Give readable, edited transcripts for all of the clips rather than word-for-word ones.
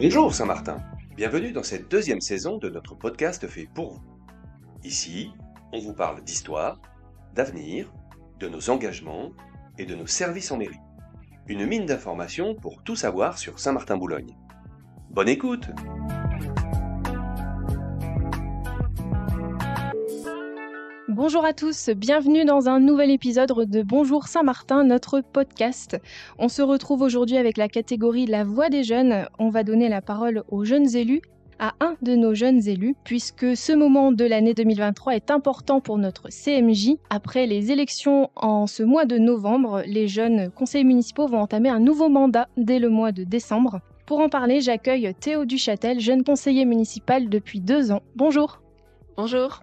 Bonjour Saint-Martin, bienvenue dans cette deuxième saison de notre podcast fait pour vous. Ici, on vous parle d'histoire, d'avenir, de nos engagements et de nos services en mairie. Une mine d'informations pour tout savoir sur Saint-Martin-Boulogne. Bonne écoute! Bonjour à tous, bienvenue dans un nouvel épisode de Bonjour Saint-Martin, notre podcast. On se retrouve aujourd'hui avec la catégorie La Voix des Jeunes. On va donner la parole aux jeunes élus, à un de nos jeunes élus, puisque ce moment de l'année 2023 est important pour notre CMJ. Après les élections en ce mois de novembre, les jeunes conseillers municipaux vont entamer un nouveau mandat dès le mois de décembre. Pour en parler, j'accueille Théo Duchâtel, jeune conseiller municipal depuis 2 ans. Bonjour. Bonjour.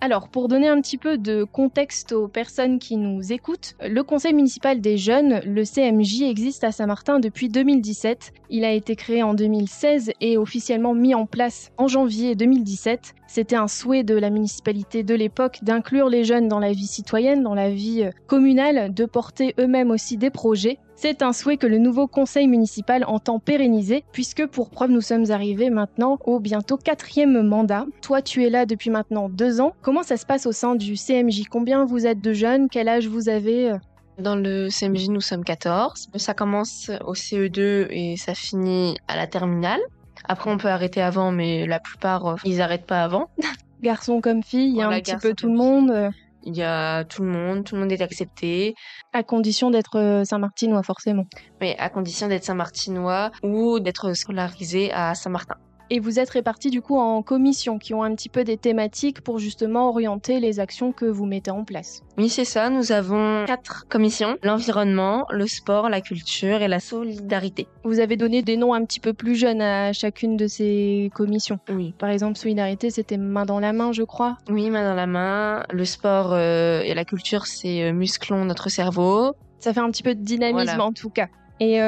Alors, pour donner un petit peu de contexte aux personnes qui nous écoutent, le Conseil municipal des jeunes, le CMJ, existe à Saint-Martin depuis 2017. Il a été créé en 2016 et officiellement mis en place en janvier 2017. C'était un souhait de la municipalité de l'époque d'inclure les jeunes dans la vie citoyenne, dans la vie communale, de porter eux-mêmes aussi des projets. C'est un souhait que le nouveau conseil municipal entend pérenniser, puisque pour preuve, nous sommes arrivés maintenant au bientôt 4e mandat. Toi, tu es là depuis maintenant 2 ans. Comment ça se passe au sein du CMJ? Combien vous êtes de jeunes? Quel âge vous avez? Dans le CMJ, nous sommes 14. Ça commence au CE2 et ça finit à la terminale. Après, on peut arrêter avant, mais la plupart, ils n'arrêtent pas avant. Garçons comme filles, il y a Voilà, un petit peu tout le monde. Il y a tout le monde est accepté. À condition d'être Saint-Martinois, forcément. Mais à condition d'être Saint-Martinois ou d'être scolarisé à Saint-Martin. Et vous êtes répartis du coup en commissions qui ont un petit peu des thématiques pour justement orienter les actions que vous mettez en place. Oui, c'est ça. Nous avons 4 commissions. L'environnement, le sport, la culture et la solidarité. Vous avez donné des noms un petit peu plus jeunes à chacune de ces commissions. Oui. Par exemple, solidarité, c'était main dans la main, je crois. Oui, main dans la main. Le sport et la culture, c'est musclons notre cerveau. Ça fait un petit peu de dynamisme Voilà. en tout cas. Et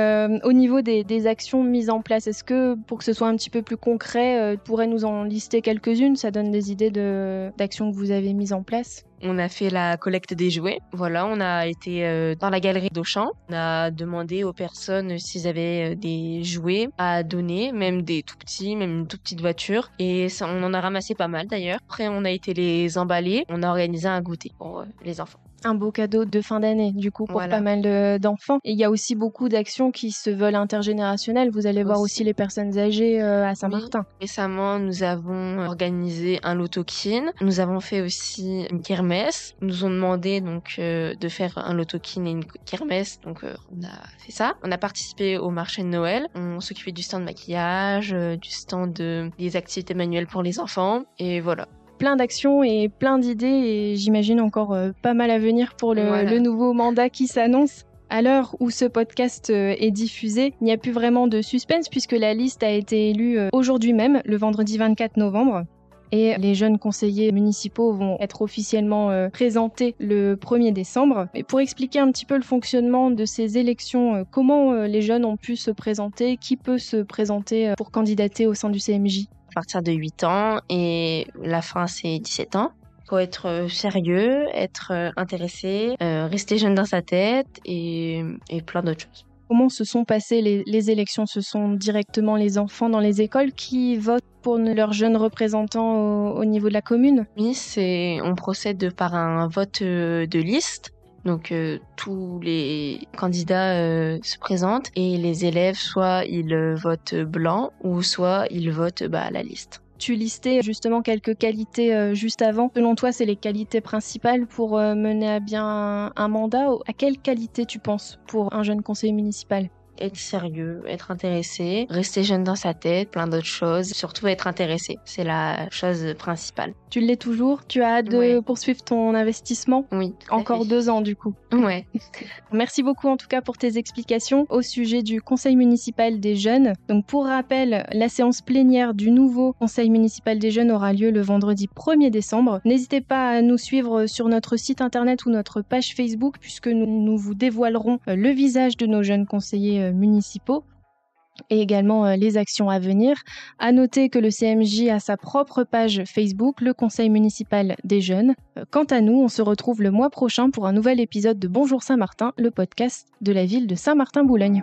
au niveau des actions mises en place, est-ce que pour que ce soit un petit peu plus concret, tu pourrais nous en lister quelques-unes? Ça donne des idées d'actions que vous avez mises en place. On a fait la collecte des jouets. Voilà, on a été dans la galerie d'Auchan. On a demandé aux personnes s'ils avaient des jouets à donner, même des tout petits, même une toute petite voiture. Et ça, on en a ramassé pas mal d'ailleurs. Après, on a été les emballer. On a organisé un goûter pour les enfants. Un beau cadeau de fin d'année, du coup, pour Voilà. pas mal d'enfants. Et il y a aussi beaucoup d'actions qui se veulent intergénérationnelles. Vous allez voir aussi les personnes âgées à Saint-Martin. Oui. Récemment, nous avons organisé un loto-kin. Nous avons fait aussi une kermesse. Ils nous ont demandé donc de faire un loto-kin et une kermesse. Donc, on a fait ça. On a participé au marché de Noël. On s'occupait du stand de maquillage, du stand des activités manuelles pour les enfants. Et voilà. Plein d'actions et plein d'idées et j'imagine encore pas mal à venir pour le nouveau mandat qui s'annonce. À l'heure où ce podcast est diffusé, il n'y a plus vraiment de suspense puisque la liste a été élue aujourd'hui même, le vendredi 24 novembre. Et les jeunes conseillers municipaux vont être officiellement présentés le 1er décembre. Et pour expliquer un petit peu le fonctionnement de ces élections, comment les jeunes ont pu se présenter, qui peut se présenter pour candidater au sein du CMJ? À partir de 8 ans et la fin c'est 17 ans. Faut être sérieux, être intéressé, rester jeune dans sa tête et plein d'autres choses. Comment se sont passées les élections? Ce sont directement les enfants dans les écoles qui votent pour leurs jeunes représentants au niveau de la commune? Oui, on procède par un vote de liste. Donc tous les candidats se présentent et les élèves, soit ils votent blanc ou soit ils votent à la liste. Tu listais justement quelques qualités juste avant. Selon toi, c'est les qualités principales pour mener à bien un mandat. À quelles qualités tu penses pour un jeune conseiller municipal? Être sérieux, être intéressé, rester jeune dans sa tête, plein d'autres choses. Surtout être intéressé, c'est la chose principale. Tu l'es toujours? Tu as hâte de poursuivre ton investissement? Oui. Encore 2 ans du coup. Ouais. Merci beaucoup en tout cas pour tes explications au sujet du conseil municipal des jeunes. Donc pour rappel, la séance plénière du nouveau conseil municipal des jeunes aura lieu le vendredi 1er décembre. N'hésitez pas à nous suivre sur notre site internet ou notre page Facebook puisque nous vous dévoilerons le visage de nos jeunes conseillers municipaux et également les actions à venir. À noter que le CMJ a sa propre page Facebook, le Conseil municipal des jeunes. Quant à nous, on se retrouve le mois prochain pour un nouvel épisode de Bonjour Saint-Martin, le podcast de la ville de Saint-Martin-Boulogne.